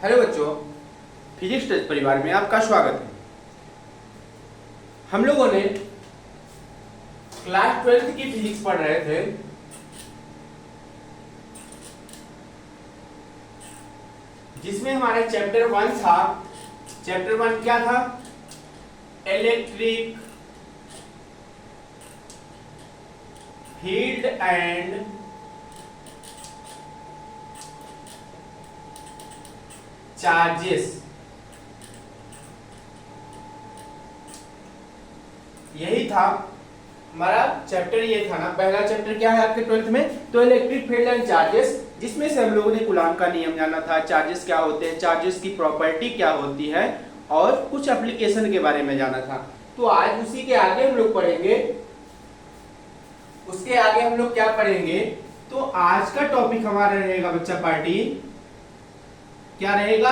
Hello बच्चों, physics test परिवार में आपका स्वागत है। हम लोगों ने क्लास 12th की फिजिक्स पढ़ रहे थे। जिसमें हमारा चैप्टर 1 था। चैप्टर 1 क्या था? Electric field and charges. यही था हमारा चैप्टर। ये था ना, पहला चैप्टर क्या है आपके 12th में? तो इलेक्ट्रिक फील्ड एंड चार्जेस, जिसमें से हम लोगों ने कूलॉम का नियम जाना था, चार्जेस क्या होते हैं, चार्जेस की प्रॉपर्टी क्या होती है और कुछ एप्लीकेशन के बारे में जाना था। तो आज उसी के आगे हम लोग पढ़ेंगे। उसके आगे हम लोग क्या पढ़ेंगे? तो आज का टॉपिक हमारा रहेगा बच्चा पार्टी, क्या रहेगा?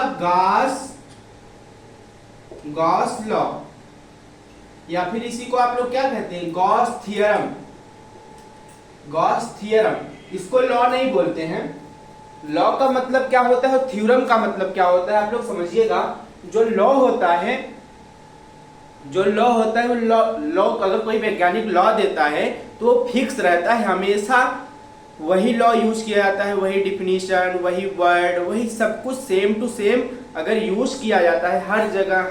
गॉस लॉ, या फिर इसी को आप लोग क्या कहते हैं? Gauss theorem. गॉस थियरम, इसको लॉ नहीं बोलते हैं। लॉ का मतलब क्या होता है, थ्योरम का मतलब क्या होता है, आप लोग समझिएगा। जो लॉ होता है वो लॉ अगर कोई वैज्ञानिक लॉ देता है तो वो फिक्स रहता है, हमेशा वही लॉ यूज किया जाता है, वही डिफिनीशन, वही वर्ड, वही सब कुछ सेम टू सेम अगर यूज किया जाता है हर जगह,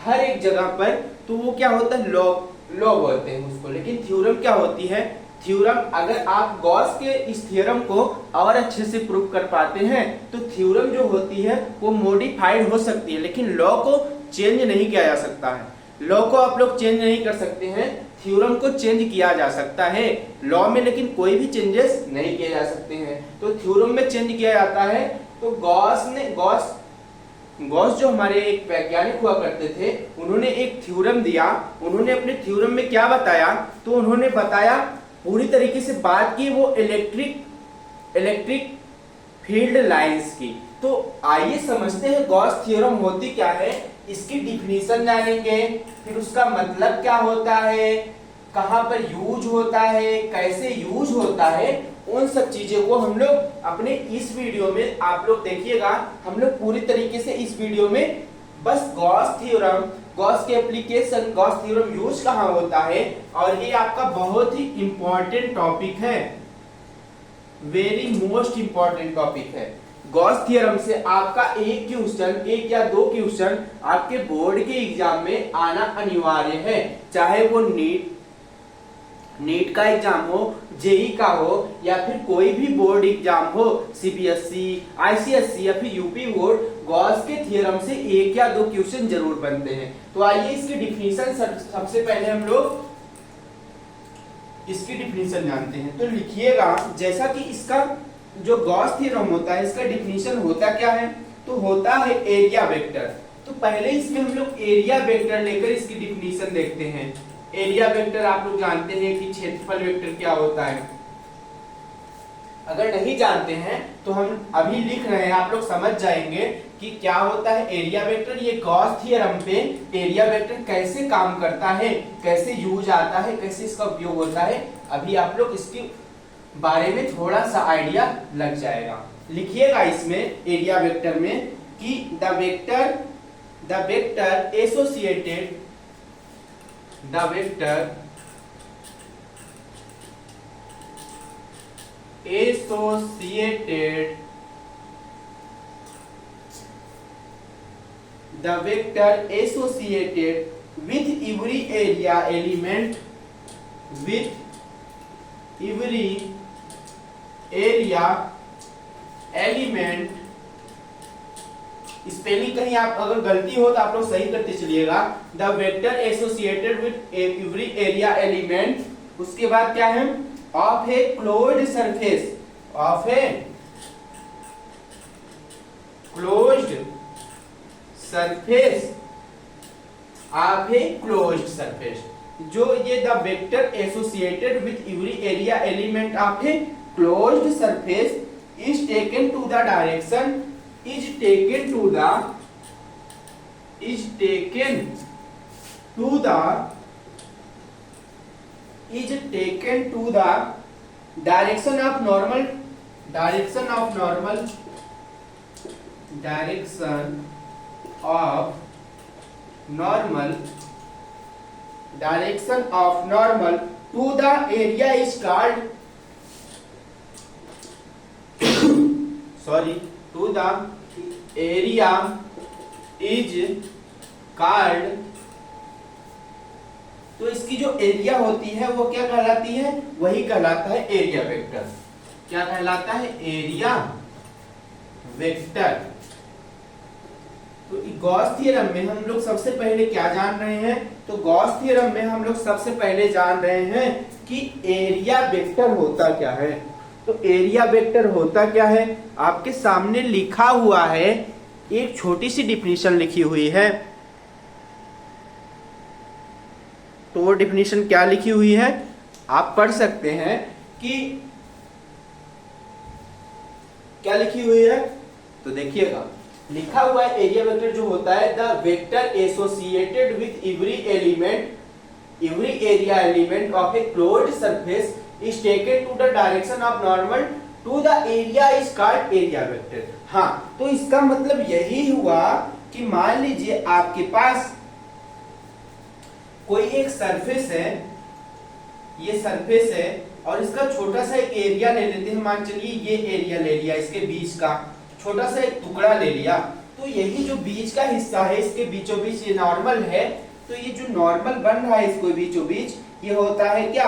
हर एक जगह पर, तो वो क्या होता है? लॉ बोलते हैं उसको। लेकिन थ्योरम क्या होती है? थ्योरम, अगर आप गॉस के इस थ्योरम को और अच्छे से प्रूव कर पाते हैं तो थ्योरम जो होती है वो मॉडिफाइड हो सकती है, लेकिन लॉ को चेंज नहीं किया जा सकता है। लॉ को आप लोग चेंज नहीं कर सकते हैं, थ्योरम को चेंज किया जा सकता है लॉ में, लेकिन कोई भी चेंजेस नहीं किए जा सकते हैं। तो थ्योरम में चेंज किया जाता है। तो गॉस जो हमारे एक वैज्ञानिक हुआ करते थे, उन्होंने एक थ्योरम दिया। उन्होंने अपने थ्योरम में क्या बताया? तो उन्होंने बताया, पूरी तरीके से बात की वो इलेक्ट्रिक फील्ड लाइंस की। तो आइए समझते हैं गॉस थ्योरम होती क्या है, इसकी डिफिनीशन जानेंगे, फिर उसका मतलब क्या होता है, कहां पर यूज होता है, कैसे यूज होता है, उन सब चीजों को हम लोग अपने इस वीडियो में आप लोग देखिएगा। हम लोग पूरी तरीके से इस वीडियो में बस गॉस थ्योरम, गॉस के एप्लीकेशन, गॉस थ्योरम यूज कहां होता है, और ये आपका बहुत ही इंपॉर्टेंट टॉपिक है, वेरी मोस्ट इंपॉर्टेंट टॉपिक है। गॉस थ्योरम से आपका एक या दो क्वेश्चन आपके बोर्ड के एग्जाम में आना अनिवार्य है, चाहे वो नीट का एग्जाम हो, जेई का हो, या फिर कोई भी बोर्ड एग्जाम हो, सीबीएसई, आईसीएसई या फिर यूपी बोर्ड, गॉस के थ्योरम से एक या दो क्वेश्चन जरूर बनते हैं। तो आइए इसकी डिफिनीशन सबसे पहले हम लोग इसकी डिफिनीशन जानते हैं। तो लिखिएगा, जैसा कि इसका जो गॉस थ्योरम होता है, इसका डिफिनीशन होता क्या है? तो होता है एरिया वेक्टर। तो पहले इसमें हम लोग एरिया वेक्टर लेकर इसकी डिफिनीशन देखते हैं। एरिया वेक्टर आप लोग जानते हैं कि क्षेत्रफल वेक्टर क्या होता है। अगर नहीं जानते हैं तो हम अभी लिख रहे हैं, आप लोग समझ जाएंगे कि क्या होता है एरिया वेक्टर। ये गॉस थ्योरम पे एरिया वेक्टर कैसे काम करता है, कैसे यूज आता है, कैसे इसका उपयोग होता है, अभी आप लोग इसके बारे में थोड़ा सा आइडिया लग जाएगा। लिखिएगा इसमें एरिया वेक्टर में कि the vector associated with every area element, spelling कहीं आप अगर गलती हो तो आप लोग सही करते चलिएगा। The vector associated with every area element, उसके बाद क्या है? Of a closed surface, of a closed surface, of a closed surface. जो ये the vector associated with every area element of a closed surface is taken to the direction, is taken to the direction of normal direction of normal to the area is called to the area is called. तो इसकी जो area होती है वो क्या कहलाती है? वही कहलाता है एरिया वेक्टर। क्या कहलाता है? Area vector. तो गॉस थ्योरम में हम लोग सबसे पहले क्या जान रहे हैं? तो गॉस थ्योरम में हम लोग सबसे पहले जान रहे हैं कि एरिया वेक्टर होता क्या है। तो एरिया वेक्टर होता क्या है? आपके सामने लिखा हुआ है, एक छोटी सी डिफिनीशन लिखी हुई है। तो वो डिफिनीशन क्या लिखी हुई है आप पढ़ सकते हैं कि क्या लिखी हुई है। तो देखिएगा, लिखा हुआ है एरिया वेक्टर जो होता है, the vector associated with every area element of a closed surface is taken to the direction of normal to the area is called area vector. हाँ, तो इसका मतलब यही हुआ कि मान लीजिए आपके पास कोई एक सरफेस है, ये सरफेस है और इसका छोटा सा एक एरिया ले लेते हैं। मान चलिए ये एरिया ले लिया, इसके बीच का छोटा सा एक टुकड़ा ले लिया। तो यही जो बीच का हिस्सा है, इसके बीचों बीच ये नॉर्मल है। तो ये जो नॉर्मल बन रहा है इसको बीचों बीच, ये होता है क्या?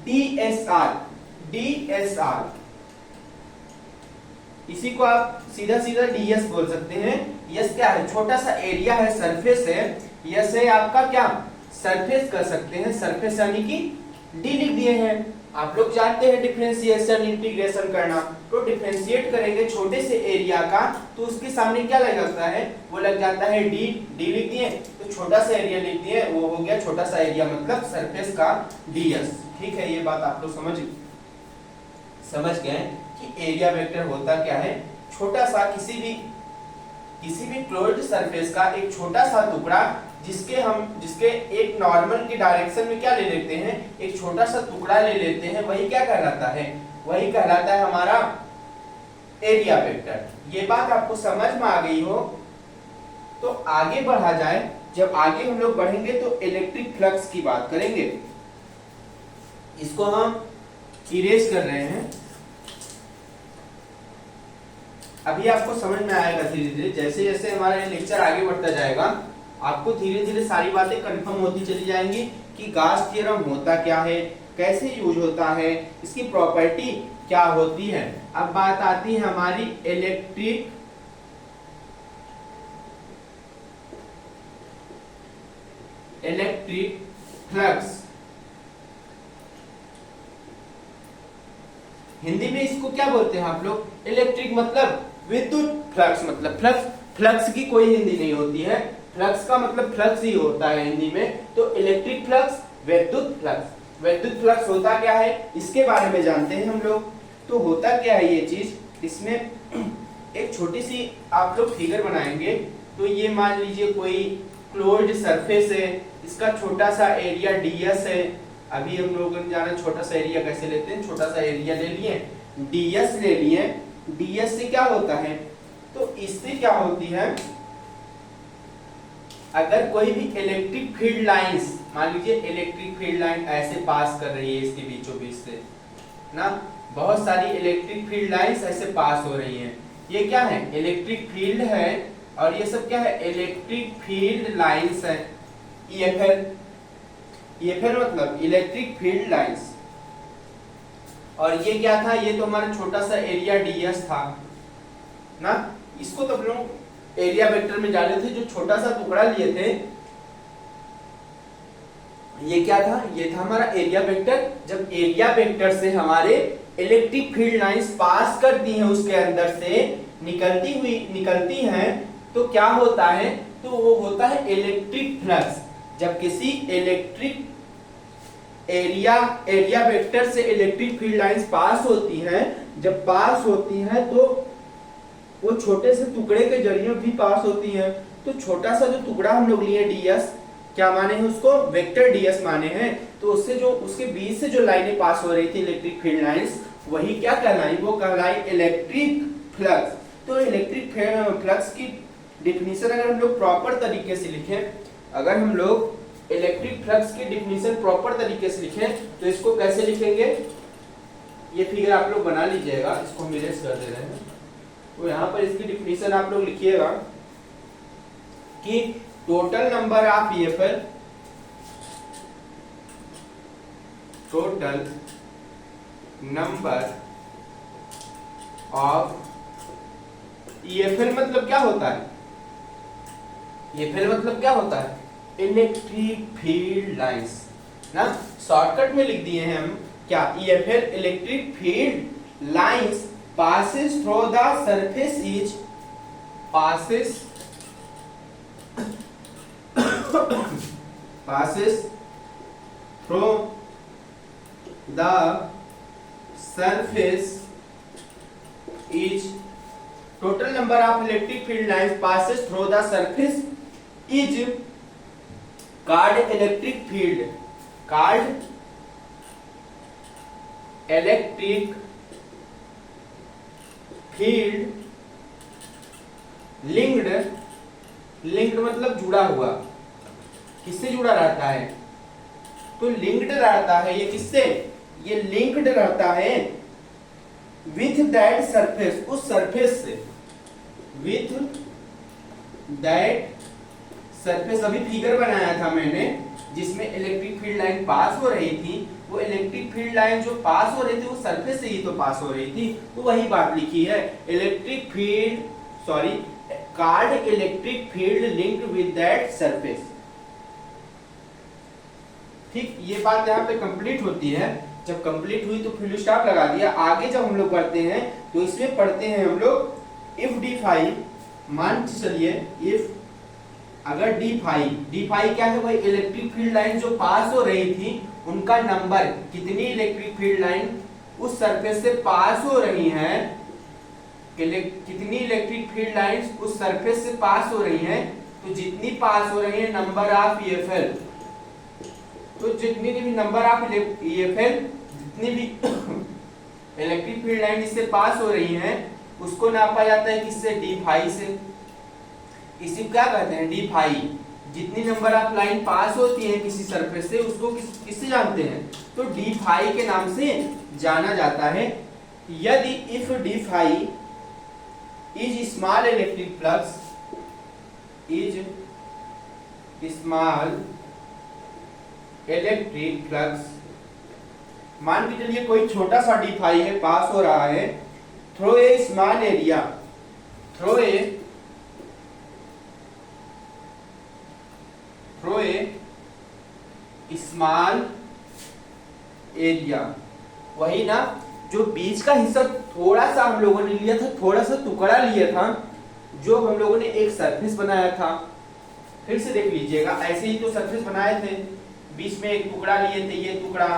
DSR। इसी को आप सीधा सीधा DS बोल सकते हैं। यस क्या है? छोटा सा एरिया है, सरफेस है। यस है आपका क्या? सरफेस कर सकते हैं, सरफेस यानी कि D लिख दिए हैं। आप लोग जानते हैं डिफरेंशिएशन इंटीग्रेशन करना। तो डिफरेंशिएट करेंगे छोटे से एरिया का, तो उसके सामने क्या लग जाता है? वो लग जाता है D लिख दिए, तो छोटा सा एरिया लिख दिए, वो हो गया छोटा सा एरिया, मतलब सरफेस का DS। ठीक है, ये बात आप लोग समझ गए कि एरिया वेक्टर होता क्या है? छोटा सा किसी भी क्लोज्ड सरफेस का एक छोटा सा टुकड़ा, जिसके एक नॉर्मल की डायरेक्शन में क्या ले लेते हैं? एक छोटा सा टुकड़ा ले लेते हैं। वही क्या कहलाता है? वही कहलाता है हमारा एरिया वेक्टर। ये बात आपको समझ में आ गई हो तो आगे बढ़ा जाए। जब आगे हम लोग बढ़ेंगे तो इलेक्ट्रिक फ्लक्स की बात करेंगे। इसको हम इरेज कर रहे हैं। अभी आपको समझ में आएगा धीरे धीरे, जैसे जैसे हमारा ये लेक्चर आगे बढ़ता जाएगा, आपको धीरे धीरे सारी बातें कंफर्म होती चली जाएंगी कि गॉस थ्योरम होता क्या है, कैसे यूज होता है, इसकी प्रॉपर्टी क्या होती है। अब बात आती है हमारी इलेक्ट्रिक फ्लक्स। हिंदी में इसको क्या बोलते हैं आप लोग? इलेक्ट्रिक मतलब विद्युत, फ्लक्स मतलब फ्लक्स की कोई हिंदी नहीं होती है। फ्लक्स का मतलब फ्लक्स ही होता है हिंदी में। तो इलेक्ट्रिक फ्लक्स, विद्युत फ्लक्स होता क्या है, इसके बारे में जानते हैं हम लोग। तो होता क्या है ये चीज? इसमें एक छोटी सी आप लोग फिगर बनाएंगे। तो ये मान लीजिए कोई क्लोज्ड सरफेस है, इसका छोटा सा एरिया DS है। अभी हम लोगों ने जाना छोटा सा एरिया कैसे लेते हैं। छोटा सा एरिया ले लिए, DS ले लिए। DS से क्या होता है? तो इससे क्या होती है, अगर कोई भी इलेक्ट्रिक फील्ड लाइंस, मान लीजिए इलेक्ट्रिक फील्ड लाइन ऐसे पास कर रही है इसके बीचों बीच से ना, बहुत सारी इलेक्ट्रिक फील्ड लाइंस ऐसे पास हो रही हैं। ये क्या है? इलेक्ट्रिक फील्ड है और ये सब क्या है? इलेक्ट्रिक फील्ड लाइंस है। EFL मतलब इलेक्ट्रिक फील्ड लाइंस। और ये क्या था? ये तो हमारा छोटा सा एरिया DS था ना। इसको तो हम लोग एरिया वेक्टर में जाने थे। जो छोटा सा टुकड़ा लिए थे, ये क्या था? ये था हमारा एरिया वेक्टर। जब एरिया वेक्टर से हमारे इलेक्ट्रिक फील्ड लाइंस पास करती हैं, उसके अंदर से निकलती हैं, तो क्या होता है? तो वो होता है इलेक्ट्रिक फ्लक्स। जब किसी इलेक्ट्रिक एरिया वेक्टर से इलेक्ट्रिक फील्ड लाइंस पास होती हैं, जब पास होती हैं तो वो छोटे से टुकड़े के जरिए भी पास होती हैं। तो छोटा सा जो टुकड़ा हम लोग लिए DS, क्या माने हैं उसको? वेक्टर DS माने हैं। तो उससे जो उसके बीच से जो लाइनें पास हो रही थी इलेक्ट्रिक फील्ड लाइंस, वही क्या कहलाई? वो कहलाई इलेक्ट्रिक फ्लक्स। तो इलेक्ट्रिक फ्लक्स की डिफिनीशन अगर हम लोग प्रॉपर तरीके से लिखें, अगर हम लोग इलेक्ट्रिक फ्लक्स की डिफिनीशन प्रॉपर तरीके से लिखें तो इसको कैसे लिखेंगे, ये फिगर आप लोग बना लीजिएगा, इसको हम इरेज कर दे रहे हैं। तो यहाँ पर इसकी डिफिनीशन आप लोग लिखिएगा कि total number of EFL, total number of EFL मतलब क्या होता है, ईएफएल मतलब क्या होता है, इलेक्ट्रिक फील्ड लाइंस ना, शॉर्टकट में लिख दिए हैं हम क्या, EFL electric field lines passes through the surface is passes through the surface is total number of electric field lines passes through the surface is called electric field, called electric field linked, linked मतलब जुड़ा हुआ, किससे जुड़ा रहता है, तो linked रहता है ये किससे, ये लिंक्ड रहता है विथ दैट सरफेस, उस सरफेस से, विथ दैट सरफेस। अभी फिगर बनाया था मैंने जिसमें इलेक्ट्रिक फील्ड लाइन पास हो रही थी, वो इलेक्ट्रिक फील्ड लाइन जो पास हो रही थी वो सरफेस से ही तो पास हो रही थी, तो वही बात लिखी है, electric field sorry called electric field linked with that surface. ठीक, ये बात यहाँ पे कंप्लीट होती है। जब कंप्लीट हुई तो फुल स्टॉप लगा दिया। आगे जब हम लोग बढ़ते हैं तो इसमें पढ़ते हैं हम लोग इफ डी फाई, मान चलिए इफ अगर डी फाई क्या है भाई, इलेक्ट्रिक फील्ड लाइन जो पास हो रही थी उनका नंबर, कितनी इलेक्ट्रिक फील्ड लाइन उस सरफेस से पास हो रही हैं, कितनी इलेक्ट्रिक फील्ड लाइंस उस सरफेस से पास हो रही हैं, तो जितनी पास हो रही है नंबर ऑफ ईएफएल, तो जितनी भी नंबर ऑफ ईएफएल, जितनी भी इलेक्ट्रिक फील्ड लाइन इससे पास हो रही हैं उसको नापा जाता है किससे, डी फाई से। इसी क्या कहते हैं, डी फाई। जितनी नंबर ऑफ लाइन पास होती है किसी सरफेस से उसको किससे जानते हैं, तो डी फाई के नाम से जाना जाता है। यदि if d phi is small electric flux, is small electric flux, मान के चलिए कोई छोटा सा डी फाई है, पास हो रहा है through a small area, through a small area, वही ना जो बीच का हिस्सा थोड़ा सा हम लोगों ने लिया था, थोड़ा सा टुकड़ा लिया था जो हम लोगों ने एक सरफेस बनाया था। फिर से देख लीजिएगा, ऐसे ही तो सरफेस बनाए थे, बीच में एक टुकड़ा लिए थे, ये टुकड़ा,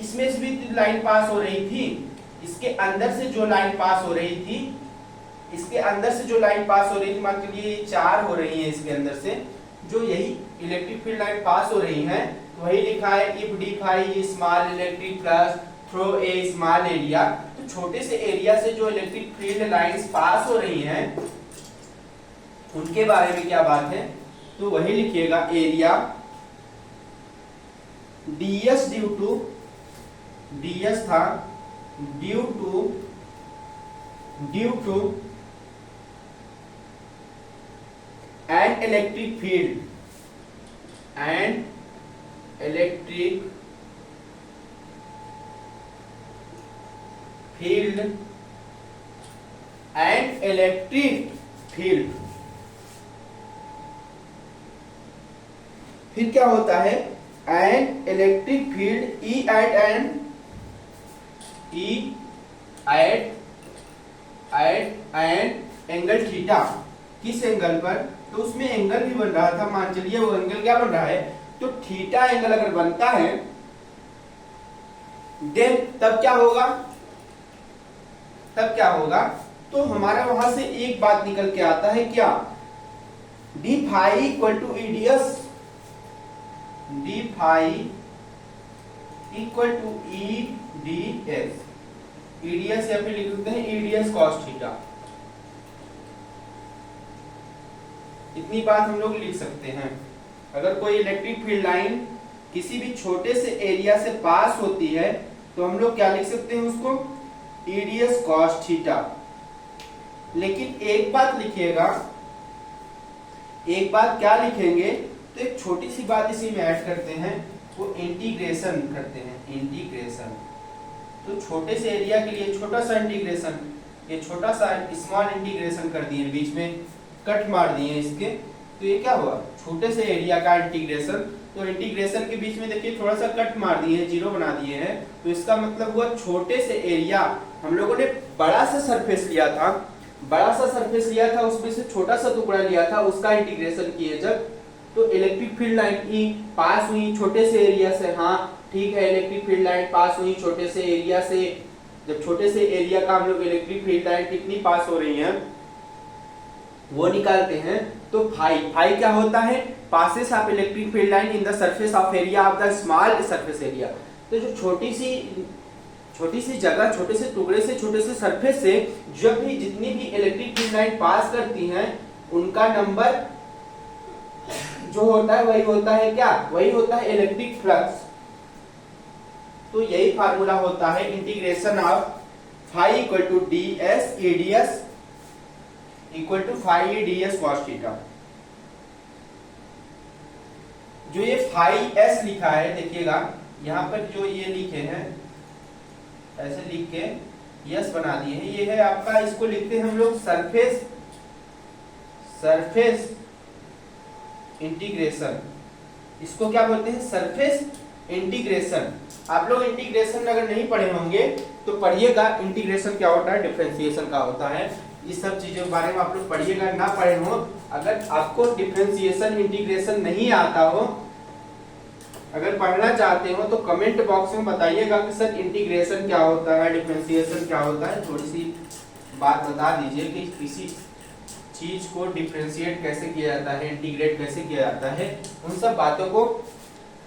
इसमें से भी लाइन पास हो रही थी, इसके अंदर से जो लाइन पास हो रही थी, इसके अंदर से जो लाइन पास हो रही थी, मान के लिए 4 हो रही है इसके अंदर से, जो यही इलेक्ट्रिक फील्ड लाइन पास हो रही है, तो वही लिखा है if d phi small electric flux through a small area. तो छोटे से एरिया से जो इलेक्ट्रिक फील्ड लाइंस पास हो रही हैं उनके बारे में क्या बात है, तो वही लिखिएगा area ds due to, ds था due to an electric field, an electric field, and electric field. फिर क्या होता है, an electric field E at an angle theta, किस एंगल पर, तो उसमें एंगल भी बन रहा था, मान चलिए वो एंगल क्या बन रहा है, तो थीटा एंगल अगर बनता है देन तब क्या होगा, तब क्या होगा, तो हमारा वहां से एक बात निकल के आता है क्या, d phi equal to EDS, d phi equal to EDS, EDS या फिर लिख सकते हैं ईडीएस कॉस थीटा, इतनी बात हम लोग लिख सकते हैं। अगर कोई इलेक्ट्रिक फील्ड लाइन किसी भी छोटे से एरिया से पास होती है तो हम लोग क्या लिख सकते हैं उसको, EDS cos थीटा। लेकिन एक बात लिखिएगा, एक बात क्या लिखेंगे, तो एक छोटी सी बात इसी में ऐड करते हैं, वो इंटीग्रेशन करते हैं, इंटीग्रेशन। तो छोटे से एरिया के लिए छोटा सा इंटीग्रेशन, ये छोटा सा स्मॉल इंटीग्रेशन कर दिए, बीच में कट मार दिए इसके, तो ये क्या हुआ, छोटे से एरिया का इंटीग्रेशन। तो इंटीग्रेशन के बीच में देखिए थोड़ा सा कट मार दिए, जीरो बना दिए हैं, तो इसका मतलब हुआ छोटे से एरिया, हम लोगों ने बड़ा सा सरफेस लिया था, बड़ा सा सरफेस लिया था, उसमें से छोटा सा टुकड़ा लिया था, उसका इंटीग्रेशन किए जब, तो इलेक्ट्रिक फील्ड लाइन की पास हुई छोटे से एरिया से। हाँ ठीक है, इलेक्ट्रिक फील्ड लाइन पास हुई छोटे से एरिया से। जब छोटे से एरिया का हम लोग इलेक्ट्रिक फील्ड लाइन कितनी पास हो रही है वो निकालते हैं, तो फाई क्या होता है, passes of electric field line in the surface of area of the small surface area. तो जो छोटी सी जगह, छोटे से टुकड़े से, छोटे से सरफेस से जब भी जितनी भी इलेक्ट्रिक फील्ड लाइन पास करती हैं उनका नंबर जो होता है वही होता है क्या, वही होता है इलेक्ट्रिक फ्लक्स। तो यही फार्मूला होता है integration of phi equal to ds EDS इक्वल टू फाई EDS cos थीटा। जो ये फाई s लिखा है देखिएगा, यहाँ पर जो ये लिखे हैं ऐसे लिख के यस बना दिए हैं, ये है आपका, इसको लिखते हैं हम लोग सरफेस इंटीग्रेशन। इसको क्या बोलते हैं, सरफेस इंटीग्रेशन। आप लोग इंटीग्रेशन अगर नहीं पढ़े होंगे तो पढ़िएगा, इंटीग्रेशन क्या होता है, डिफरेंशिएशन का होता है, इस सब चीजों के बारे में आप लोग पढ़िएगा। ना पढ़े हो, अगर आपको डिफरेंशिएशन इंटीग्रेशन नहीं आता हो, अगर पढ़ना चाहते हो तो कमेंट बॉक्स में बताइएगा कि सर इंटीग्रेशन क्या होता है, डिफरेंशिएशन क्या होता है, थोड़ी सी बात बता दीजिए कि किसी चीज को डिफरेंशिएट कैसे किया जाता है, इंटीग्रेट कैसे किया जाता है, उन सब बातों को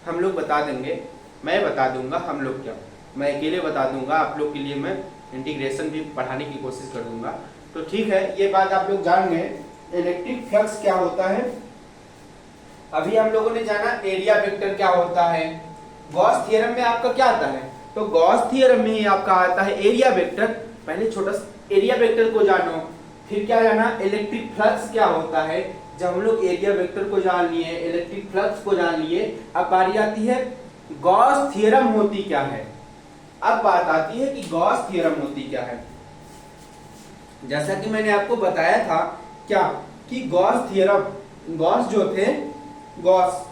हम लोग बता देंगे। मैं बता दूंगा, हम लोग क्या, मैं अकेले बता दूंगा, आप लोग के लिए मैं इंटीग्रेशन भी पढ़ाने की कोशिश कर दूंगा। तो ठीक है, ये बात आप लोग जान गए इलेक्ट्रिक फ्लक्स क्या होता है। अभी हम लोगों ने जाना एरिया वेक्टर क्या होता है। गॉस थ्योरम में आपका क्या आता है, तो गॉस थ्योरम में ही आपका आता है एरिया वेक्टर। पहले छोटा एरिया वेक्टर को जानो, फिर क्या जाना, इलेक्ट्रिक फ्लक्स क्या होता है। जब हम लोग एरिया वेक्टर को जान लिए, इलेक्ट्रिक फ्लक्स को जान लिए, अब बारी आती है गॉस थ्योरम होती क्या है। अब बात आती है कि गॉस थ्योरम होती क्या है। जैसा कि मैंने आपको बताया था क्या, कि गॉस थ्योरम, गॉस जो थे, गॉस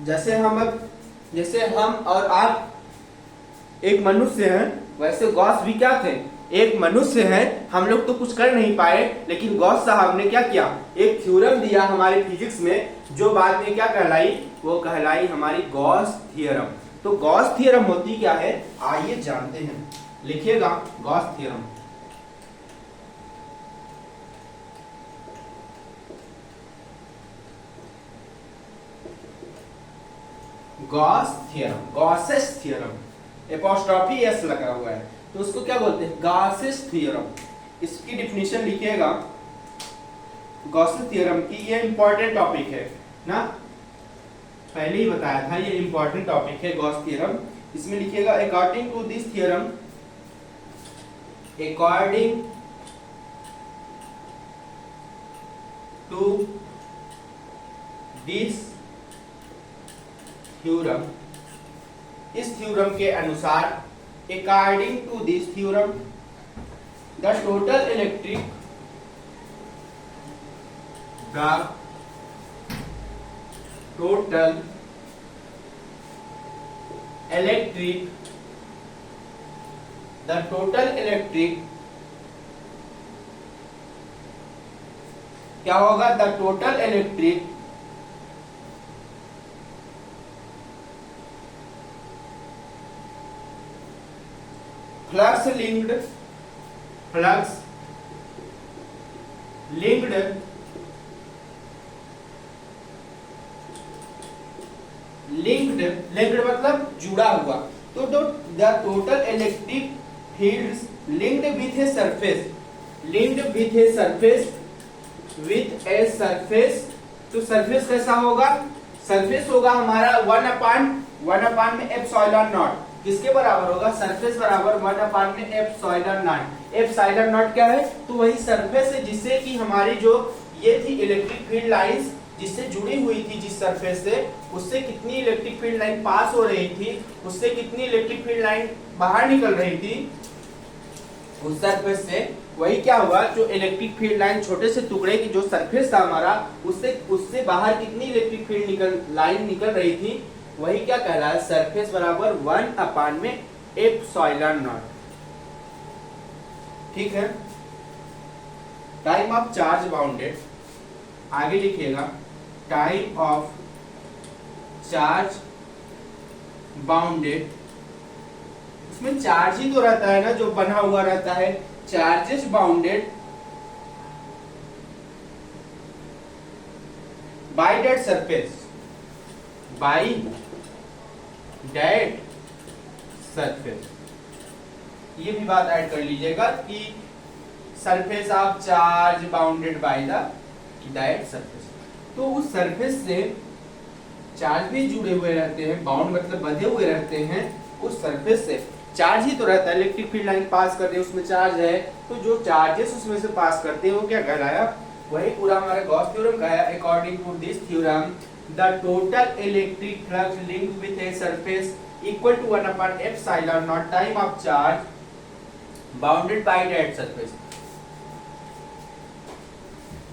जैसे हम और आप एक मनुष्य हैं, वैसे गॉस भी क्या थे, एक मनुष्य है। हम लोग तो कुछ कर नहीं पाए, लेकिन गॉस साहब ने क्या किया, एक थ्योरम दिया हमारे फिजिक्स में, जो बाद में क्या कहलाई, वो कहलाई हमारी गॉस थ्योरम। तो गॉस थ्योरम होती क्या है, आइए जानते हैं, लिखिएगा Gauss theorem. Gauss theorem, Gauss's theorem, apostrophe S लगा हुआ है, तो उसको क्या बोलते हैं, गॉसेस थ्योरम। इसकी डिफिनीशन लिखिएगा गॉसेस थ्योरम की। ये इंपॉर्टेंट टॉपिक है ना, पहले ही बताया था, ये इंपॉर्टेंट टॉपिक है गॉस थ्योरम। इसमें लिखिएगा according to this theorem, according to this theorem, इस थ्योरम के अनुसार, according to this theorem, the total electric, the total electric, the total electric क्या होगा, the total electric flux linked, flux linked linked मतलब जुड़ा हुआ। तो the total electric fields linked with a surface, linked with a surface with a surface. तो surface कैसा होगा? Surface होगा हमारा 1/1 में एप्सिलॉन नॉट। किसके बराबर होगा? सरफेस बराबर 1/1 में एप्सिलॉन नॉट। एप्सिलॉन नॉट क्या है? तो वही सरफेस है जिससे कि हमारी जो ये थी इलेक्ट्रिक फील्ड लाइंस जिससे जुड़ी हुई थी, जिस सरफेस से, उससे कितनी इलेक्ट्रिक फील्ड लाइन पास हो रही थी, उससे कितनी इलेक्ट्रिक फील्ड लाइन बाहर निकल रही थी उस सरफेस से। वही क्या हुआ, जो इलेक्ट्रिक फील्ड लाइन छोटे से टुकड़े की जो सरफेस था हमारा, उससे बाहर कितनी इलेक्ट्रिक फील्ड लाइन निकल रही थी, वही क्या कहलाया? सरफेस बराबर 1/में में एप्सिलॉन नॉट। ठीक है। टाइम ऑफ चार्ज बाउंडेड, आगे लिखिएगा टाइप ऑफ चार्ज बाउंडेड। इसमें चार्ज ही तो रहता है ना जो बना हुआ रहता है। Charges bounded by that surface, bye that surface. ये भी बात ऐड कर लीजिएगा कि surface of charge bounded by that surface. तो उस सरफेस से चार्ज भी जुड़े हुए रहते हैं, बाउंड मतलब बंधे हुए रहते हैं। उस सरफेस से चार्ज ही तो रहता है, इलेक्ट्रिक फील्ड लाइन पास कर रही है, उसमें चार्ज है, तो जो चार्जेस उसमें से पास करते हैं वो क्या कहलाया? वही पूरा हमारा गॉस थ्योरम का है। According to this theorem the total electric flux linked with a surface equal to 1/एप्सिलॉन naught time of charge bounded by that surface.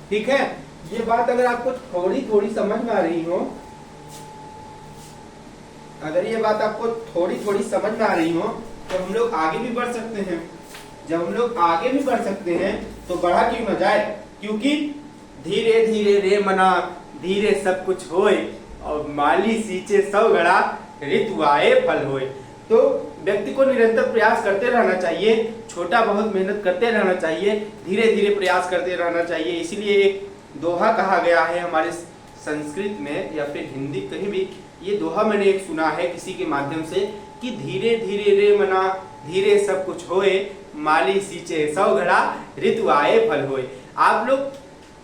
ठीक है। ये बात अगर आपको थोड़ी थोड़ी समझ में आ रही हो, अगर ये बात आपको थोड़ी थोड़ी समझ में आ रही हो, तो हम लोग आगे भी बढ़ सकते हैं। जब हम लोग आगे भी बढ़ सकते हैं तो बढ़ा क्यों न जाए? क्योंकि धीरे धीरे रे मना धीरे सब कुछ होए, और माली सींचे सौ घड़ा ऋतु आए फल होए। तो व्यक्ति को निरंतर प्रयास करते रहना चाहिए, छोटा बहुत मेहनत करते रहना चाहिए, धीरे धीरे प्रयास करते रहना चाहिए। इसीलिए एक दोहा कहा गया है हमारे संस्कृत में या फिर हिंदी कहीं भी, ये दोहा मैंने एक सुना है किसी के माध्यम से कि धीरे धीरे रे मना धीरे सब कुछ होए, माली सींचे सौ घड़ा ऋतु आए फल होए। आप लोग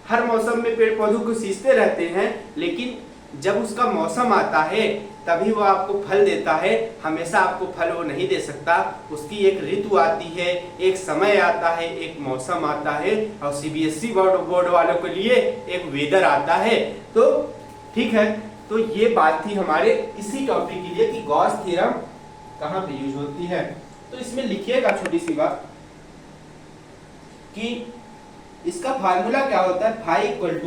हर मौसम में पेड़ पौधों को सींचते रहते हैं, लेकिन जब उसका मौसम आता है तभी वो आपको फल देता है। हमेशा आपको फल वो नहीं दे सकता, उसकी एक ऋतु आती है, एक समय आता है, एक मौसम आता है, और सीबीएसई बोर्ड वालों के लिए एक वेदर आता है। तो ठीक है, तो ये बात थी हमारे इसी टॉपिक के लिए कि गॉस थ्योरम कहाँ पे यूज होती है। तो इसमें लिखिएगा छोटी सी बात कि इसका फार्मूला क्या होता है? Phi equal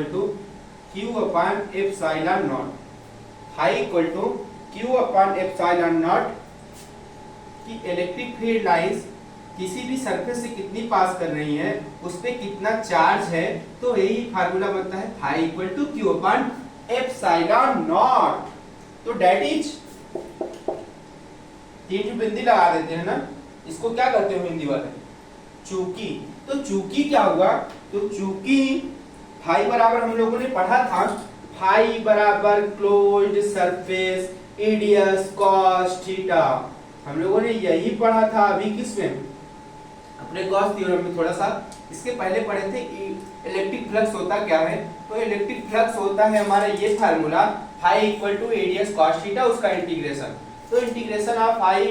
to Q upon epsilon naught. Phi equal to Q upon epsilon naught कि इलेक्ट्रिक फील्ड लाइंस किसी भी सरफेस से कितनी पास कर रही है, उस पे कितना चार्ज है। तो यही फार्मूला बनता है phi equal to Q upon epsilon naught. तो डेट इज, तीन बिंदी लगा देते हैं ना, इसको क्या करते हो हिंदी वाले? चूकी। तो चूकी क्या हुआ? तो चूकी फाई बराबर हम लोगों ने पढ़ा था, फाई बराबर closed surface radius cos theta. हम लोगों ने यही पढ़ा था अभी किसमें? अपने गॉस थ्योरम में। थोड़ा सा इसके पहले पढ़े थे इलेक्ट्रिक फ्लक्स होता क्या है। तो इलेक्ट्रिक फ्लक्स होता है हमारा ये formula, phi equal to radius cos theta, उसका इंटीग्रेशन। तो integration of phi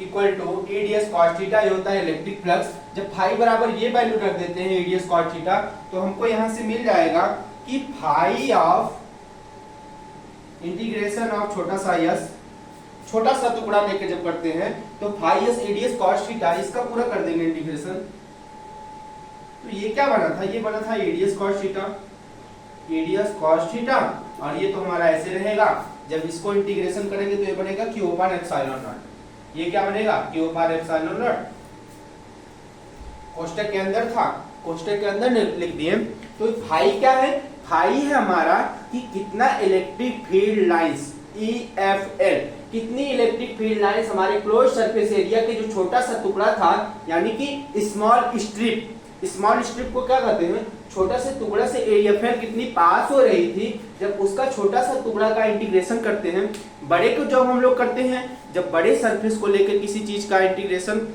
equal to radius cos theta, ये होता है इलेक्ट्रिक फ्लक्स। जब फाई बराबर ये वैल्यू रख देते हैं रेडियस कॉस थीटा, तो हमको यहाँ से मिल जाएगा कि फाई ऑफ इंटीग्रेशन ऑफ छोटा सा यस, छोटा सा टुकड़ा लेके जब करते हैं तो phi S radius cos theta, इसका पूरा कर देंगे इंटीग्रेशन। तो ये क्या बना था? ये बना था radius cos theta, radius cos theta, और ये तो हमारा ऐसे रहेगा। जब इसको इंटीग्रेशन करेंगे तो ये बनेगा Q अपॉन एप्सिलॉन नॉट। ये क्या बनेगा? Q upon epsilon naught. कोष्टक के अंदर था, कोष्टक के अंदर लिख दिए। तो फाई क्या है? फाई है हमारा कि कितना इलेक्ट्रिक फील्ड लाइंस EFL, कितनी इलेक्ट्रिक फील्ड लाइंस हमारे क्लोज सरफेस एरिया के जो छोटा सा टुकड़ा था, यानी कि स्मॉल स्ट्रिप। स्मॉल स्ट्रिप को क्या कहते हैं? छोटा से टुकड़ा से EFL कितनी पास हो रही थी, जब उसका छोटा सा टुकड़ा का इंटीग्रेशन करते हैं। बड़े को जब हम लोग करते हैं, जब बड़े सरफेस को लेकर किसी चीज का इंटीग्रेशन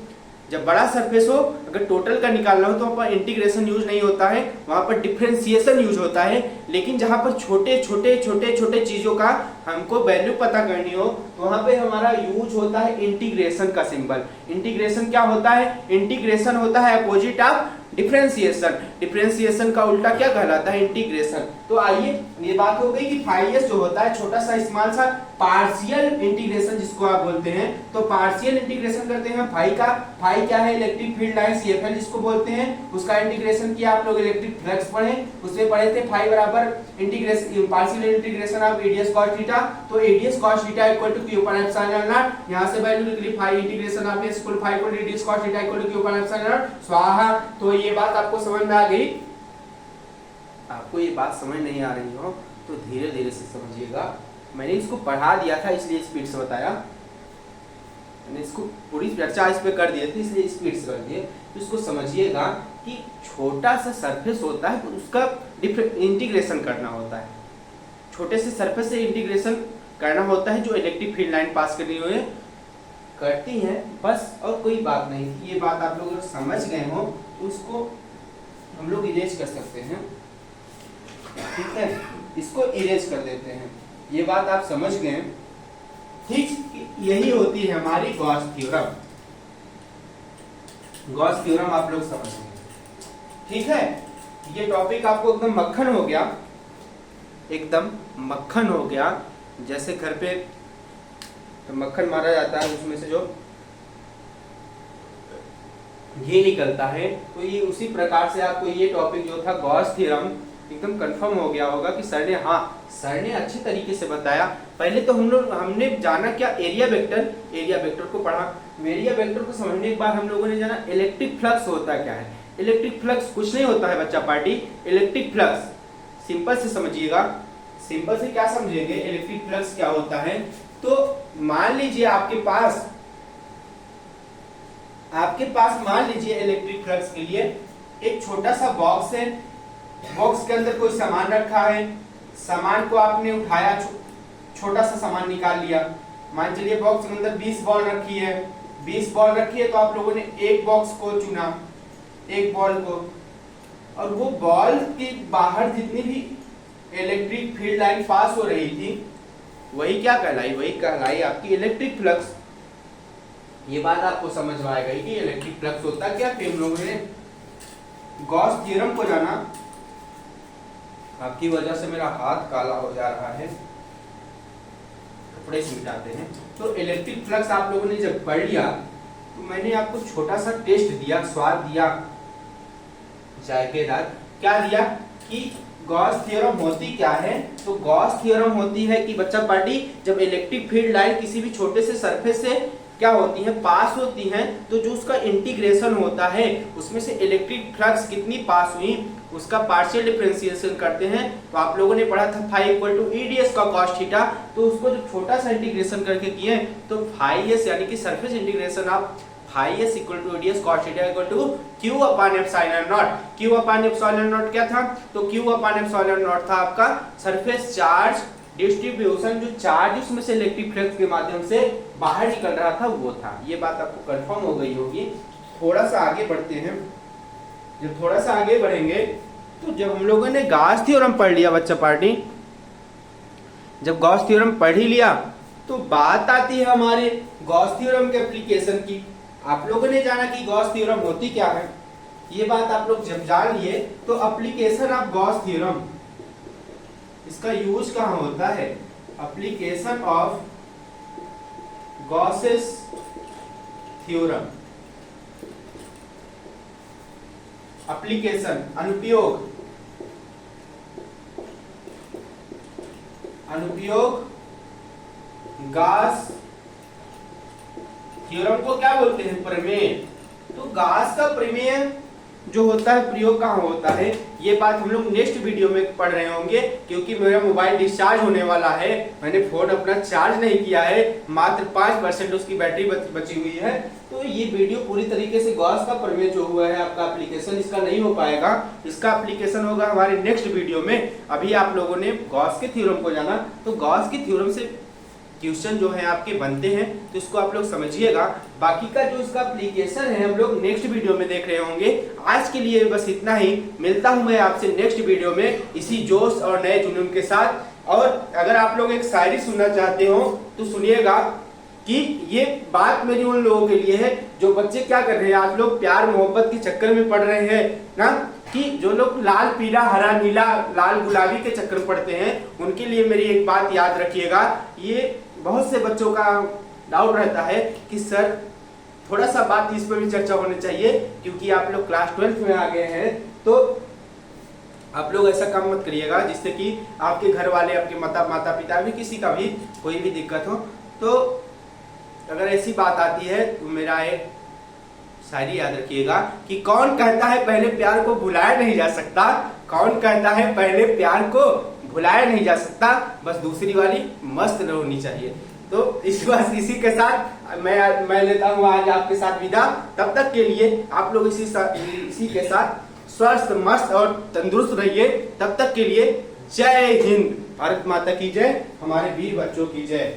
जब बड़ा सरफेस हो, अगर टोटल का निकालना हो तो वहां पर इंटीग्रेशन यूज नहीं होता है, वहां पर डिफरेंशिएशन यूज होता है। लेकिन जहां पर छोटे छोटे छोटे छोटे चीजों का हमको वैल्यू पता करनी हो तो वहां पे हमारा यूज होता है इंटीग्रेशन का सिंबल। इंटीग्रेशन क्या होता है? इंटीग्रेशन होता है अपोजिट ऑफ डिफरेंशिएशन। डिफरेंशिएशन का उल्टा क्या कहलाता है? इंटीग्रेशन। तो आइए, ये बात हो गई कि फाइएस जो होता है छोटा सा स्मॉल सा पार्शियल इंटीग्रेशन जिसको आप बोलते हैं। तो पार्शियल इंटीग्रेशन करते हैं फाई का। फाई क्या है? इलेक्ट्रिक फील्ड लाइन सीएफएल जिसको बोलते हैं, उसका इंटीग्रेशन किया आप लोग इलेक्ट्रिक फ्लक्स पढ़े, उसमें पढ़े थे फाई बराबर integration partial integration of E d S cos theta. तो E d S cos theta equal to q upon epsilon naught, यहां से वैल्यू निकली phi integration of s equal 5 E d S cos theta equal to q upon epsilon naught स्वाहा। तो ये बात आपको समझ में आ गई? आपको ये बात समझ नहीं आ रही हो तो धीरे धीरे से समझिएगा। मैंने इसको पढ़ा दिया था इसलिए स्पीड से बताया, मैंने इसको पूरी चर्चा इस पे कर दिए थे इसलिए स्पीड से कर दिए। तो इसको समझिएगा कि छोटा सा सरफेस होता है उसका इंटीग्रेशन करना होता है, छोटे से सरफेस से इंटीग्रेशन करना होता है जो इलेक्ट्रिक फील्ड लाइन पास करनी हो करती है बस, और कोई बात नहीं थी। ये बात आप लोग समझ गए हो तो उसको हम लोग इरेज कर सकते हैं, ठीक है, इसको इरेज कर देते हैं। ये बात आप समझ गए, ठीक। यही होती है हमारी गॉस थ्योरम। गॉस थ्योरम आप लोग समझ गए, ठीक है। ये टॉपिक आपको एकदम मक्खन हो गया, एकदम मक्खन हो गया। जैसे घर पे तो मक्खन मारा जाता है उसमें से जो घी निकलता है, तो ये उसी प्रकार से आपको ये टॉपिक जो था गॉस थ्योरम एकदम कंफर्म हो गया होगा कि सर ने अच्छे तरीके से बताया। पहले तो हमने जाना क्या? एरिया वेक्टर को पढ़ा। एरिया वेक्टर को समझने के बाद हम लोगों ने जाना इलेक्ट्रिक फ्लक्स होता क्या है। इलेक्ट्रिक फ्लक्स कुछ नहीं होता है बच्चा पार्टी। इलेक्ट्रिक फ्लक्स सिंपल से समझिएगा, सिंपल से क्या समझेंगे इलेक्ट्रिक फ्लक्स क्या होता है। तो मान लीजिए आपके पास मान लीजिए इलेक्ट्रिक फ्लक्स के लिए एक छोटा सा बॉक्स है, बॉक्स के अंदर कोई सामान रखा है, सामान को आपने उठाया, छोटा सा सामान निकाल लिया। मान चलिए बॉक्स के अंदर 20 बॉल रखी है, 20 बॉल रखी है तो आप लोगों ने एक बॉक्स को चुना, एक बॉल को, और वो बॉल के बाहर जितनी भी इलेक्ट्रिक फील्ड लाइन पास हो रही थी वही क्या कहलाई? वही कहलाई आपकी इलेक्ट्रिक फ्लक्स। ये बात आपको समझ में आएगा कि इलेक्ट्रिक फ्लक्स होता क्या। फिर हम लोगों ने गॉस थ्योरम को जाना। आपकी वजह से मेरा हाथ काला हो जा रहा है, कपड़े से मिटाते हैं। तो इलेक्ट्रिक फ्लक्स आप लोगों ने जब पढ़ लिया तो मैंने आपको छोटा सा टेस्ट दिया, स्वाद दिया जायकेदार। क्या दिया कि गॉस थ्योरम होती क्या है। तो गॉस थ्योरम होती है कि बच्चा पार्टी जब इलेक्ट्रिक फील्ड लाइन किसी भी छोटे से सरफेस से क्या होती है, पास होती हैं, तो जो उसका इंटीग्रेशन होता है उसमें से इलेक्ट्रिक फ्लक्स कितनी पास हुई उसका पार्शियल डिफरेंशिएशन करते हैं। तो आप लोगों ने पढ़ा था फाई इक्वल टू ईडीएस का cos थीटा। तो उसको जो छोटा सा इंटीग्रेशन करके किए तो फाई एस यानी कि surface integration of phi S equal to EDS cos theta equal to q upon epsilon naught. q upon epsilon naught क्या था? तो q अपॉन एप्सिलॉन नॉट था आपका सरफेस चार्ज डिस्ट्रीब्यूशन, जो चार्ज उसमें से इलेक्ट्रिक फ्लक्स के माध्यम से बाहर निकल रहा था वो था। ये बात आपको कंफर्म हो गई होगी। थोड़ा सा आगे बढ़ते हैं। जब थोड़ा सा आगे बढ़ेंगे तो जब हम लोगों ने गॉस थ्योरम पढ़ लिया बच्चा पार्टी, जब गॉस थ्योरम पढ़ ही लिया तो बात आती है हमारे गॉस थ्योरम के एप्लीकेशन की। आप लोगों ने जाना कि गॉस थ्योरम होती क्या है, ये बात आप लोग जब जान लिए तो एप्लीकेशन ऑफ गॉस थ्योरम, इसका यूज कहां होता है? Application of Gauss's theorem. Application अनुप्रयोग, गॉस थ्योरम को क्या बोलते हैं? प्रमेय। तो गॉस का प्रमेय जो होता है प्रयोग कहाँ होता है, ये बात हम लोग नेक्स्ट वीडियो में पढ़ रहे होंगे। क्योंकि मेरा मोबाइल डिस्चार्ज होने वाला है, मैंने फोन अपना चार्ज नहीं किया है, मात्र 5% उसकी बैटरी बची हुई है। तो ये वीडियो पूरी तरीके से गॉस का प्रमेय जो हुआ है आपका एप्लीकेशन, इसका नहीं हो पाएगा। इसका एप्लीकेशन होगा हमारे नेक्स्ट वीडियो में। अभी आप लोगों ने गॉस के थ्योरम को जाना, तो गॉस की थ्योरम से क्वेश्चन जो है आपके बनते हैं, तो इसको आप लोग समझिएगा। बाकी का जो इसका एप्लीकेशन है हम लोग नेक्स्ट वीडियो में देख रहे होंगे। आज के लिए बस इतना ही, मिलता हूं मैं आपसे नेक्स्ट वीडियो में इसी जोश और नए जुनून के साथ। और अगर आप लोग एक शायरी सुनना चाहते हो तो सुनिएगा कि ये बात मेरी उन लोगों के लिए है जो बच्चे क्या कर रहे हैं, आप लोग प्यार मोहब्बत के चक्कर में पड़ रहे हैं ना, कि जो लोग लाल पीला हरा नीला लाल गुलाबी के चक्कर में पड़ते हैं, उनके लिए मेरी एक बात याद रखिएगा। ये बहुत से बच्चों का डाउट रहता है कि सर थोड़ा सा बात इस पर भी चर्चा होनी चाहिए, क्योंकि आप लोग क्लास 12 में आ गए हैं, तो आप लोग ऐसा काम मत करिएगा जिससे कि आपके घर वाले, आपके माता पिता भी, किसी का भी कोई भी दिक्कत हो। तो अगर ऐसी बात आती है तो मेरा एक शायरी याद रखिएगा कि कौन कहता है पहले प्यार को भुलाया नहीं जा सकता, कौन कहता है पहले प्यार को भुलाया नहीं जा सकता, बस दूसरी वाली मस्त न होनी चाहिए। तो इसी के साथ मैं लेता हूँ आज आपके साथ विदा। तब तक के लिए आप लोग इसी के साथ स्वस्थ मस्त और तंदुरुस्त रहिए। तब तक के लिए जय हिंद, भारत माता की जय, हमारे वीर बच्चों की जय।